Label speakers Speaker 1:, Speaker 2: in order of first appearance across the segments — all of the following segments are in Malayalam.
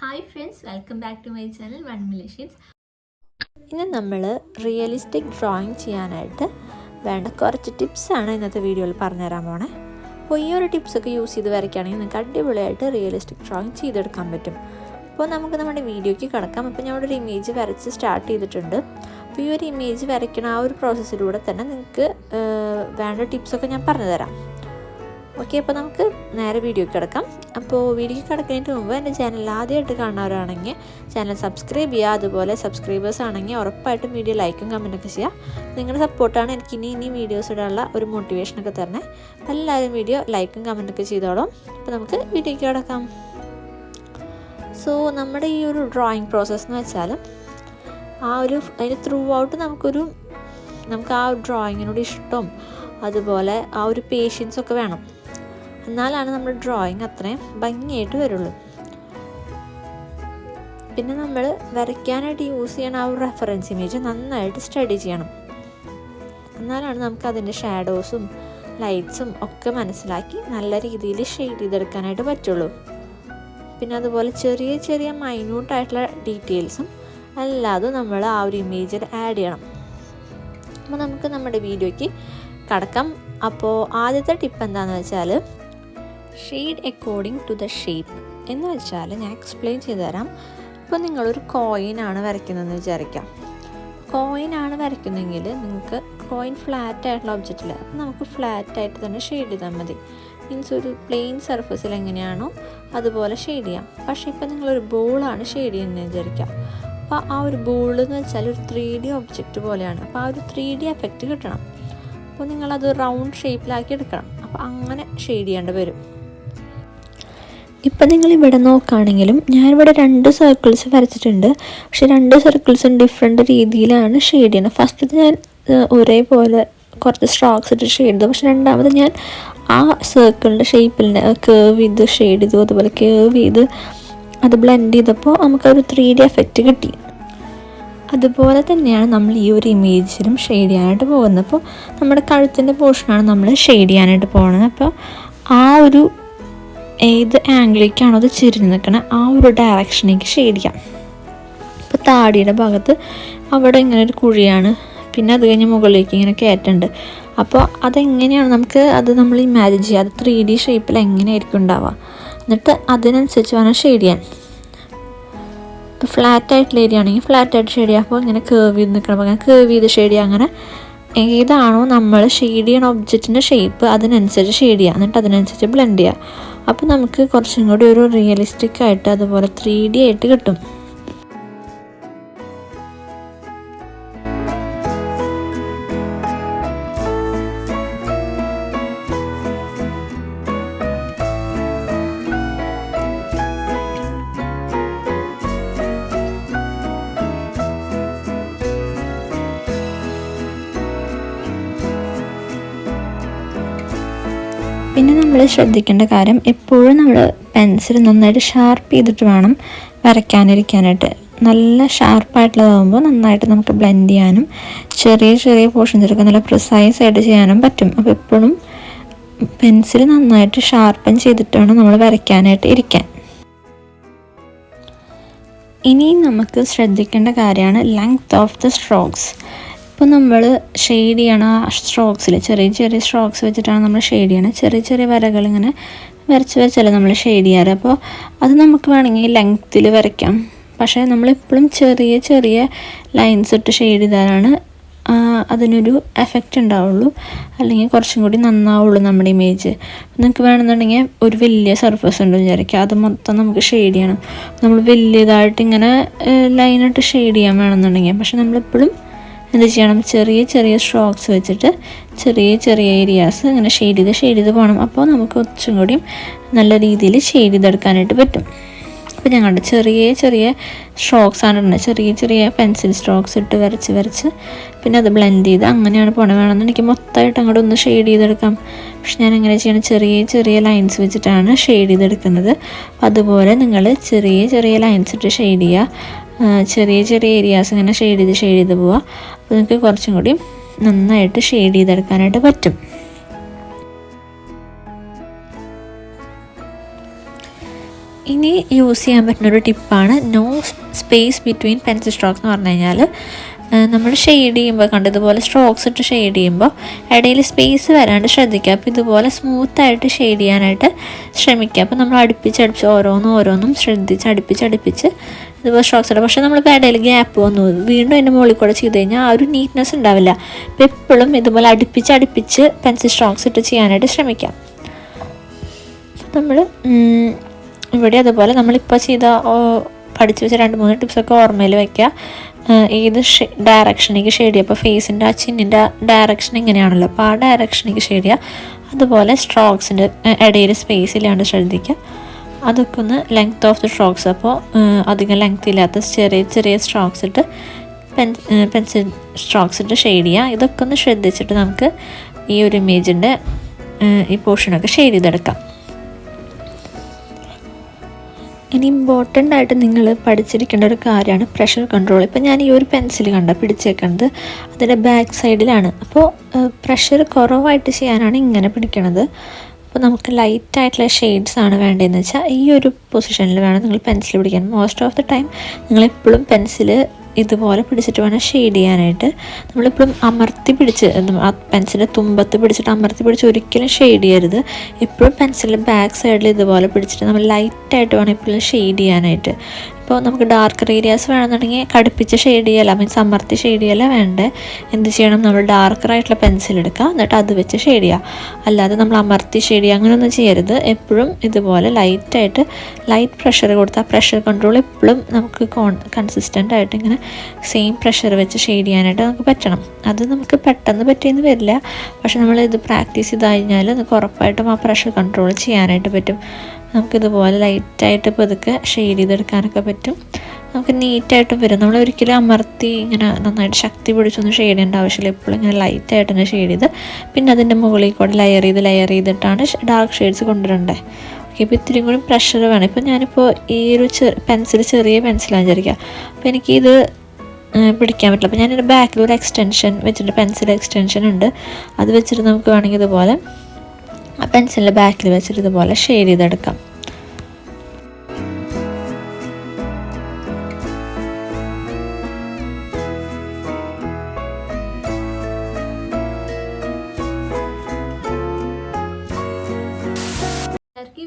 Speaker 1: Hi friends, welcome back to my channel 1 million shades.
Speaker 2: ഇനി നമ്മൾ റിയലിസ്റ്റിക് ഡ്രോയിങ് ചെയ്യാനായിട്ട് വേണ്ട കുറച്ച് ടിപ്സാണ് ഇന്നത്തെ വീഡിയോയിൽ പറഞ്ഞുതരാൻ പോണേ. അപ്പോൾ ഈ ഒരു ടിപ്സൊക്കെ യൂസ് ചെയ്ത് വരയ്ക്കുകയാണെങ്കിൽ നിങ്ങൾക്ക് അടിപൊളിയായിട്ട് റിയലിസ്റ്റിക് ഡ്രോയിങ് ചെയ്തെടുക്കാൻ പറ്റും. അപ്പോൾ നമുക്ക് നമ്മുടെ വീഡിയോയ്ക്ക് കിടക്കാം. അപ്പോൾ ഞാൻ ഒരു ഇമേജ് വരച്ച് സ്റ്റാർട്ട് ചെയ്തിട്ടുണ്ട്. അപ്പോൾ ഈ ഒരു ഇമേജ് വരയ്ക്കണ ആ ഒരു പ്രോസസ്സിലൂടെ തന്നെ നിങ്ങൾക്ക് വേണ്ട ടിപ്സൊക്കെ ഞാൻ പറഞ്ഞുതരാം. ഓക്കെ, അപ്പോൾ നമുക്ക് നേരെ വീഡിയോയ്ക്ക് കിടക്കാം. അപ്പോൾ വീഡിയോയ്ക്ക് കിടക്കുന്നതിന് മുമ്പ് എൻ്റെ ചാനൽ ആദ്യമായിട്ട് കാണുന്നവരാണെങ്കിൽ ചാനൽ സബ്സ്ക്രൈബ് ചെയ്യുക. അതുപോലെ സബ്സ്ക്രൈബേഴ്സ് ആണെങ്കിൽ ഉറപ്പായിട്ടും വീഡിയോ ലൈക്കും കമൻറ്റൊക്കെ ചെയ്യുക. നിങ്ങളുടെ സപ്പോർട്ടാണ് എനിക്ക് ഇനി വീഡിയോസ് ഇടാനുള്ള ഒരു മോട്ടിവേഷനൊക്കെ തരണേ. അപ്പോൾ എല്ലാവരും വീഡിയോ ലൈക്കും കമൻറ്റൊക്കെ ചെയ്തോളും. അപ്പോൾ നമുക്ക് വീഡിയോയ്ക്ക് കിടക്കാം. സോ നമ്മുടെ ഈ ഒരു ഡ്രോയിങ് പ്രോസസ്സ് എന്ന് വെച്ചാൽ അതിന് ത്രൂ ഔട്ട് നമുക്ക് ആ ഡ്രോയിങ്ങിനോട് ഇഷ്ടം അതുപോലെ ആ ഒരു പേഷ്യൻസൊക്കെ വേണം. എന്നാലാണ് നമ്മുടെ ഡ്രോയിങ് അത്രയും ഭംഗിയായിട്ട് വരുള്ളൂ. പിന്നെ നമ്മൾ വരയ്ക്കാനായിട്ട് യൂസ് ചെയ്യണ ആ ഒരു റെഫറൻസ് ഇമേജ് നന്നായിട്ട് സ്റ്റഡി ചെയ്യണം. എന്നാലാണ് നമുക്ക് അതിൻ്റെ ഷാഡോസും ലൈറ്റ്സും ഒക്കെ മനസ്സിലാക്കി നല്ല രീതിയിൽ ഷെയ്ഡ് ചെയ്തെടുക്കാനായിട്ട് പറ്റുള്ളൂ. പിന്നെ അതുപോലെ ചെറിയ ചെറിയ മൈന്യൂട്ടായിട്ടുള്ള ഡീറ്റെയിൽസും അല്ലാതെ നമ്മൾ ആ ഒരു ഇമേജിൽ ആഡ് ചെയ്യണം. അപ്പോൾ നമുക്ക് നമ്മുടെ വീഡിയോയ്ക്ക് കടക്കാം. അപ്പോൾ ആദ്യത്തെ ടിപ്പ് എന്താണെന്ന് വെച്ചാൽ shade according to the shape എന്ന് വെച്ചാൽ ഞാൻ എക്സ്പ്ലെയിൻ ചെയ്ത് തരാം. ഇപ്പോൾ നിങ്ങളൊരു കോയിനാണ് വരയ്ക്കുന്നതെന്ന് വിചാരിക്കാം. കോയിനാണ് വരയ്ക്കുന്നതെങ്കിൽ നിങ്ങൾക്ക് കോയിൻ ഫ്ലാറ്റ് ആയിട്ടുള്ള ഒബ്ജക്റ്റിൽ അപ്പോൾ നമുക്ക് ഫ്ലാറ്റായിട്ട് തന്നെ ഷെയ്ഡ് ചെയ്താൽ മതി. മീൻസ് ഒരു പ്ലെയിൻ സർഫസിൽ എങ്ങനെയാണോ അതുപോലെ ഷെയ്ഡ് ചെയ്യാം. പക്ഷേ ഇപ്പോൾ നിങ്ങളൊരു ബോളാണ് ഷെയ്ഡ് ചെയ്യുന്നതെന്ന് വിചാരിക്കാം. അപ്പോൾ ആ ഒരു ബോൾ എന്ന് വെച്ചാൽ ഒരു 3D ഒബ്ജക്റ്റ് പോലെയാണ്. അപ്പോൾ ആ ഒരു 3D എഫക്റ്റ് കിട്ടണം. അപ്പോൾ നിങ്ങളത് റൗണ്ട് ഷേപ്പിലാക്കി എടുക്കണം. അപ്പോൾ അങ്ങനെ ഷെയ്ഡ് ചെയ്യേണ്ടി വരും. ഇപ്പം നിങ്ങളിവിടെ നോക്കുകയാണെങ്കിലും ഞാനിവിടെ 2 സർക്കിൾസ് വരച്ചിട്ടുണ്ട്. പക്ഷേ 2 സർക്കിൾസും ഡിഫറെൻറ്റ് രീതിയിലാണ് ഷെയ്ഡ് ചെയ്യുന്നത്. ഫസ്റ്റത്തെ ഞാൻ ഒരേപോലെ കുറച്ച് സ്ട്രോക്സ് ഇട്ട് ഷെയ്ഡ് ചെയ്തു. പക്ഷേ രണ്ടാമത് ഞാൻ ആ സർക്കിളിൻ്റെ ഷേപ്പിലിനെ കേർവ് ചെയ്ത് ഷെയ്ഡ് ചെയ്തു. അതുപോലെ കേർവ് ചെയ്ത് അത് ബ്ലെൻഡ് ചെയ്തപ്പോൾ നമുക്കൊരു 3D എഫക്റ്റ് കിട്ടി. അതുപോലെ തന്നെയാണ് നമ്മൾ ഈ ഒരു ഇമേജിലും ഷെയ്ഡ് ചെയ്യാനായിട്ട് പോകുന്നത്. അപ്പോൾ നമ്മുടെ കഴുത്തിൻ്റെ പോർഷനാണ് നമ്മൾ ഷെയ്ഡ് ചെയ്യാനായിട്ട് പോകുന്നത്. അപ്പോൾ ആ ഒരു ഏത് ആംഗിളിലേക്കാണോ അത് ചെരിഞ്ഞ് നിൽക്കണം ആ ഒരു ഡയറക്ഷനിലേക്ക് ഷെയ്ഡ് ചെയ്യാം. ഇപ്പോൾ താടിയുടെ ഭാഗത്ത് അവിടെ ഇങ്ങനെ ഒരു കുഴിയാണ്. പിന്നെ അത് കഴിഞ്ഞ് മുകളിലേക്ക് ഇങ്ങനെ കയറ്റുണ്ട്. അപ്പോൾ അതെങ്ങനെയാണ് നമ്മൾ ഇമാജിൻ ചെയ്യുക. അത് 3D ഷേപ്പിൽ എങ്ങനെയായിരിക്കും ഉണ്ടാവുക. എന്നിട്ട് അതിനനുസരിച്ച് വേണം ഷെയ്ഡ് ചെയ്യാൻ. ഇപ്പോൾ ഫ്ലാറ്റായിട്ടുള്ള ഏരിയ ആണെങ്കിൽ ഫ്ലാറ്റായിട്ട് ഷെയ്ഡ് ചെയ്യുക. അപ്പോൾ ഇങ്ങനെ കേർവ് ചെയ്ത് നിൽക്കണം, അങ്ങനെ കേർവ് ചെയ്ത് ഷെയ്ഡ് ചെയ്യുക. അങ്ങനെ ഏതാണോ നമ്മൾ ഷെയ്ഡ് ചെയ്യണ ഒബ്ജക്റ്റിൻ്റെ ഷേപ്പ് അതിനനുസരിച്ച് ഷെയ്ഡ് ചെയ്യുക. എന്നിട്ട് അതിനനുസരിച്ച് ബ്ലെൻഡ് ചെയ്യുക. അപ്പോൾ നമുക്ക് കുറച്ചും കൂടി ഒരു റിയലിസ്റ്റിക് ആയിട്ട് അതുപോലെ 3D ആയിട്ട് കിട്ടും. പിന്നെ നമ്മൾ ശ്രദ്ധിക്കേണ്ട കാര്യം എപ്പോഴും നമ്മൾ പെൻസിൽ നന്നായിട്ട് ഷാർപ്പ് ചെയ്തിട്ട് വേണം വരയ്ക്കാനിരിക്കാനായിട്ട്. നല്ല ഷാർപ്പായിട്ടുള്ളതാകുമ്പോൾ നന്നായിട്ട് നമുക്ക് ബ്ലെൻഡ് ചെയ്യാനും ചെറിയ ചെറിയ പോർഷൻസ് എടുക്കാൻ നല്ല പ്രിസൈസ് ആയിട്ട് ചെയ്യാനും പറ്റും. അപ്പോൾ എപ്പോഴും പെൻസിൽ നന്നായിട്ട് ഷാർപ്പൻ ചെയ്തിട്ട് വേണം നമ്മൾ വരയ്ക്കാനായിട്ട് ഇരിക്കാൻ. ഇനി നമുക്ക് ശ്രദ്ധിക്കേണ്ട കാര്യമാണ് ലെങ്ത് ഓഫ് ദ സ്ട്രോക്സ്. ഇപ്പോൾ നമ്മൾ ഷെയ്ഡ് ചെയ്യണ സ്ട്രോക്സിൽ ചെറിയ ചെറിയ സ്ട്രോക്സ് വെച്ചിട്ടാണ് നമ്മൾ ഷെയ്ഡ് ചെയ്യണത്. ചെറിയ ചെറിയ വരകൾ ഇങ്ങനെ വരച്ചല്ലേ നമ്മൾ ഷെയ്ഡ് ചെയ്യാറ്. അപ്പോൾ അത് നമുക്ക് വേണമെങ്കിൽ ലെങ്ത്തിൽ വരയ്ക്കാം. പക്ഷേ നമ്മളെപ്പോഴും ചെറിയ ചെറിയ ലൈൻസ് ഇട്ട് ഷെയ്ഡ് ചെയ്താലാണ് അതിനൊരു എഫക്റ്റ് ഉണ്ടാവുള്ളൂ. അല്ലെങ്കിൽ കുറച്ചും കൂടി നന്നാവുള്ളൂ നമ്മുടെ ഇമേജ്. നിങ്ങൾക്ക് വേണമെന്നുണ്ടെങ്കിൽ ഒരു വലിയ സർഫസ് ഉണ്ടെന്ന് വിചാരിക്കുക. അത് മൊത്തം നമുക്ക് ഷെയ്ഡ് ചെയ്യണം. നമ്മൾ വലിയതായിട്ട് ഇങ്ങനെ ലൈനിട്ട് ഷെയ്ഡ് ചെയ്യാൻ വേണമെന്നുണ്ടെങ്കിൽ പക്ഷേ നമ്മളെപ്പോഴും എന്ത് ചെയ്യണം, ചെറിയ ചെറിയ സ്ട്രോക്സ് വെച്ചിട്ട് ചെറിയ ചെറിയ ഏരിയാസ് ഇങ്ങനെ ഷെയ്ഡ് ചെയ്ത് പോകണം. അപ്പോൾ നമുക്ക് കുറച്ചും കൂടി നല്ല രീതിയിൽ ഷെയ്ഡ് ചെയ്തെടുക്കാനായിട്ട് പറ്റും. അപ്പോൾ ഞങ്ങളുടെ ചെറിയ ചെറിയ സ്ട്രോക്സാണ് ഇടുന്നത്. ചെറിയ ചെറിയ പെൻസിൽ സ്ട്രോക്സ് ഇട്ട് വരച്ച് പിന്നെ അത് ബ്ലെൻഡ് ചെയ്ത് അങ്ങനെയാണ് പോണത്. വേണമെന്ന് എനിക്ക് മൊത്തമായിട്ട് അങ്ങോട്ട് ഒന്ന് ഷെയ്ഡ് ചെയ്തെടുക്കാം. പക്ഷെ ഞാൻ എങ്ങനെ ചെയ്യണം, ചെറിയ ചെറിയ ലൈൻസ് വെച്ചിട്ടാണ് ഷെയ്ഡ് ചെയ്തെടുക്കുന്നത്. അതുപോലെ നിങ്ങൾ ചെറിയ ചെറിയ ലൈൻസ് ഇട്ട് ഷെയ്ഡ് ചെയ്യുക. ചെറിയ ചെറിയ ഏരിയാസ് ഇങ്ങനെ ഷെയ്ഡ് ചെയ്ത് പോവുക. അപ്പോൾ നിങ്ങൾക്ക് കുറച്ചും കൂടി നന്നായിട്ട് ഷെയ്ഡ് ചെയ്തെടുക്കാനായിട്ട് പറ്റും.
Speaker 1: ഇനി
Speaker 2: ഇനി യൂസ് ചെയ്യാൻ പറ്റുന്നൊരു ടിപ്പാണ് no space between pencil strokes എന്ന് പറഞ്ഞു കഴിഞ്ഞാൽ നമ്മൾ ഷെയ്ഡ് ചെയ്യുമ്പോൾ കണ്ടതുപോലെ സ്ട്രോക്സ് ഇട്ട് ഷെയ്ഡ് ചെയ്യുമ്പോൾ ഇടയിൽ സ്പേസ് വരാണ്ട് ശ്രദ്ധിക്കുക. അപ്പോൾ ഇതുപോലെ സ്മൂത്തായിട്ട് ഷെയ്ഡ് ചെയ്യാനായിട്ട് ശ്രമിക്കുക. അപ്പോൾ നമ്മൾ അടുപ്പിച്ച് ഓരോന്നും ശ്രദ്ധിച്ച് അടുപ്പിച്ച് ഇതുപോലെ സ്ട്രോക്സ് ഇടുക. പക്ഷേ നമ്മളിപ്പോൾ ഇടയിൽ ഗ്യാപ്പ് വന്നു വീണ്ടും അതിൻ്റെ മുകളിൽ കൂടെ ചെയ്ത് കഴിഞ്ഞാൽ ആ ഒരു നീറ്റ്നെസ് ഉണ്ടാവില്ല. അപ്പോൾ എപ്പോഴും ഇതുപോലെ അടുപ്പിച്ച് പെൻസിൽ സ്ട്രോക്സ് ഇട്ട് ചെയ്യാനായിട്ട് ശ്രമിക്കാം. നമ്മൾ ഇവിടെ അതുപോലെ നമ്മളിപ്പോൾ പഠിച്ചു വെച്ച 2-3 ടിപ്സൊക്കെ ഓർമ്മയിൽ വയ്ക്കുക. ഏത് ഡയറക്ഷനിലേക്ക് ഷെയ്ഡ് ചെയ്യുക. അപ്പോൾ ഫേസിൻ്റെ ആ ചിന്നിൻ്റെ ഡയറക്ഷൻ ഇങ്ങനെയാണല്ലോ, അപ്പോൾ ആ ഡയറക്ഷനിലേക്ക് ഷെയ്ഡ് ചെയ്യുക. അതുപോലെ സ്ട്രോക്സിൻ്റെ ഇടയിൽ സ്പേസ് ഇല്ലാണ്ട് ശ്രദ്ധിക്കുക. അതൊക്കെ ഒന്ന് ലെങ്ത് ഓഫ് ദി സ്ട്രോക്സ്, അപ്പോൾ അധികം ലെങ്ത് ഇല്ലാത്ത ചെറിയ സ്ട്രോക്സ് ഇട്ട് പെൻസിൽ സ്ട്രോക്സ് ഇട്ട് ഷെയ്ഡ് ചെയ്യുക. ഇതൊക്കെ ഒന്ന് ശ്രദ്ധിച്ചിട്ട് നമുക്ക് ഈ ഒരു ഇമേജിൻ്റെ ഈ പോർഷനൊക്കെ ഷെയ്ഡ് ചെയ്തെടുക്കാം. ഇനി ഇമ്പോർട്ടൻ്റ് ആയിട്ട് നിങ്ങൾ പഠിച്ചിരിക്കേണ്ട ഒരു കാര്യമാണ് പ്രഷർ കൺട്രോൾ. ഇപ്പോൾ ഞാൻ ഈ ഒരു പെൻസിൽ പിടിച്ചേക്കുന്നത് അതിൻ്റെ ബാക്ക് സൈഡിലാണ്. അപ്പോൾ പ്രഷർ കുറവായിട്ട് ചെയ്യാനാണ് ഇങ്ങനെ പിടിക്കണത്. അപ്പോൾ നമുക്ക് ലൈറ്റായിട്ടുള്ള ഷെയ്ഡ്സ് ആണ് വേണ്ടതെന്ന് വെച്ചാൽ ഈ ഒരു പൊസിഷനിൽ വേണം നിങ്ങൾ പെൻസിൽ പിടിക്കാൻ. മോസ്റ്റ് ഓഫ് ദി ടൈം നിങ്ങളെപ്പോഴും പെൻസിൽ ഇതുപോലെ പിടിച്ചിട്ട് വേണം ഷെയ്ഡ് ചെയ്യാനായിട്ട്. നമ്മളിപ്പോഴും അമർത്തി പിടിച്ച് ആ പെൻസിലിൻ്റെ തുമ്പത്ത് പിടിച്ചിട്ട് അമർത്തി പിടിച്ച് ഒരിക്കലും ഷെയ്ഡ് ചെയ്യരുത്. എപ്പോഴും പെൻസിലിൻ്റെ ബാക്ക് സൈഡിൽ ഇതുപോലെ പിടിച്ചിട്ട് നമ്മൾ ലൈറ്റായിട്ട് വേണം എപ്പോഴും ഷെയ്ഡ് ചെയ്യാനായിട്ട്. ഇപ്പോൾ നമുക്ക് ഡാർക്കർ ഏരിയാസ് വേണമെന്നുണ്ടെങ്കിൽ കടുപ്പിച്ച് ഷെയ്ഡ് ചെയ്യല, മീൻസ് അമർത്തി ഷെയ്ഡ് ചെയ്യല വേണ്ടേ. എന്ത് ചെയ്യണം, നമ്മൾ ഡാർക്കറായിട്ടുള്ള പെൻസിൽ എടുക്കുക, എന്നിട്ട് അത് വെച്ച് ഷെയ്ഡ് ചെയ്യുക. അല്ലാതെ നമ്മൾ അമർത്തി ഷെയ്ഡ് ചെയ്യുക അങ്ങനെയൊന്നും ചെയ്യരുത്. എപ്പോഴും ഇതുപോലെ ലൈറ്റ് പ്രഷർ കൊടുത്താൽ പ്രഷർ കൺട്രോൾ എപ്പോഴും നമുക്ക് കൺസിസ്റ്റൻ്റ് ആയിട്ട് ഇങ്ങനെ സെയിം പ്രഷർ വെച്ച് ഷെയ്ഡ് ചെയ്യാനായിട്ട് നമുക്ക് പറ്റണം. അത് നമുക്ക് പെട്ടെന്ന് പറ്റിയെന്ന് വരില്ല, പക്ഷെ നമ്മൾ ഇത് പ്രാക്ടീസ് ചെയ്ത് കഴിഞ്ഞാൽ നമുക്ക് ഉറപ്പായിട്ടും ആ പ്രഷർ കൺട്രോൾ ചെയ്യാനായിട്ട് പറ്റും. നമുക്കിതുപോലെ ലൈറ്റായിട്ട് പതുക്കെ ഷെയ്ഡ് ചെയ്തെടുക്കാനൊക്കെ പറ്റും. നമുക്ക് നീറ്റായിട്ടും വരും. നമ്മൾ ഒരിക്കലും അമർത്തി ഇങ്ങനെ നന്നായിട്ട് ശക്തി പിടിച്ചൊന്നും ഷെയ്ഡ് ചെയ്യേണ്ട ആവശ്യമില്ല. എപ്പോഴും ഇങ്ങനെ ലൈറ്റായിട്ട് തന്നെ ഷെയ്ഡ് ചെയ്ത് പിന്നെ അതിൻ്റെ മുകളിൽ കൂടെ ലെയർ ചെയ്തിട്ടാണ് ഡാർക്ക് ഷെയ്ഡ്സ് കൊണ്ടുവരേണ്ടത്. ഓക്കെ, ഇപ്പോൾ ഇത്തിരി കൂടി പ്രഷർ വേണം. ഇപ്പോൾ ഞാനിപ്പോൾ ഈ ഒരു ചെറിയ പെൻസിലാണ് വിചാരിക്കുക. അപ്പോൾ എനിക്കിത് പിടിക്കാൻ പറ്റില്ല. അപ്പോൾ ഞാനൊരു ബാക്കിൽ ഒരു എക്സ്റ്റൻഷൻ വെച്ചിട്ട് പെൻസിൽ എക്സ്റ്റൻഷൻ ഉണ്ട്, അത് വെച്ചിട്ട് നമുക്ക് വേണമെങ്കിൽ ഇതുപോലെ ആ പെൻസിലിൻ്റെ ബാക്കിൽ വെച്ചിട്ട് ഇതുപോലെ ഷെയ്ഡ് ചെയ്തെടുക്കാം.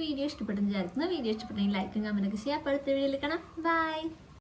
Speaker 1: വീഡിയോ ഇഷ്ടപ്പെട്ടെന്ന് വിചാരിക്കുന്നു. വീഡിയോ ഇഷ്ടപ്പെട്ടെങ്കിൽ ലൈക്കും കമൻറ്റൊക്കെ ചെയ്യാം. അടുത്ത വീഡിയോയിൽ കാണാം. ബൈ.